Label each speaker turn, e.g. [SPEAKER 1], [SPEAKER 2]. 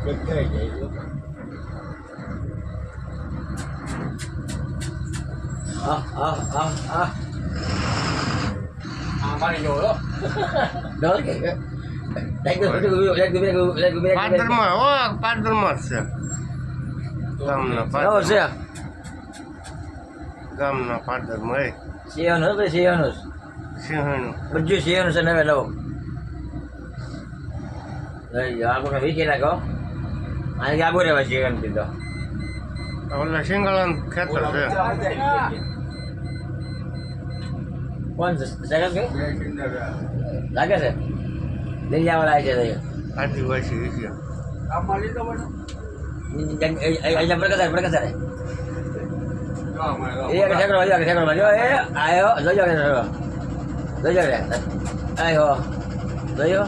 [SPEAKER 1] દેખાઈ જાય મારી જો ડર કે
[SPEAKER 2] પાદરમાં હો પાદરમાં જ છે ગામના પાદર ગામના પાદરમાં
[SPEAKER 1] સિંહનું ભાઈ સિંહનું
[SPEAKER 2] સિંહણું
[SPEAKER 1] બધું સિંહનું છે નવે નવું આપણે વીકી નાખો આને આગળ રહેવા સિંહણ દીધો
[SPEAKER 2] ઓલા સિંગળાનું ખેતર છે
[SPEAKER 1] કોણ છે સેકન્ડ કે લાગે છે લઈ જવા છે
[SPEAKER 2] આદિવાસી વિશે
[SPEAKER 1] પ્રકાશ આયો જોજો જોજો રે આયો જોયો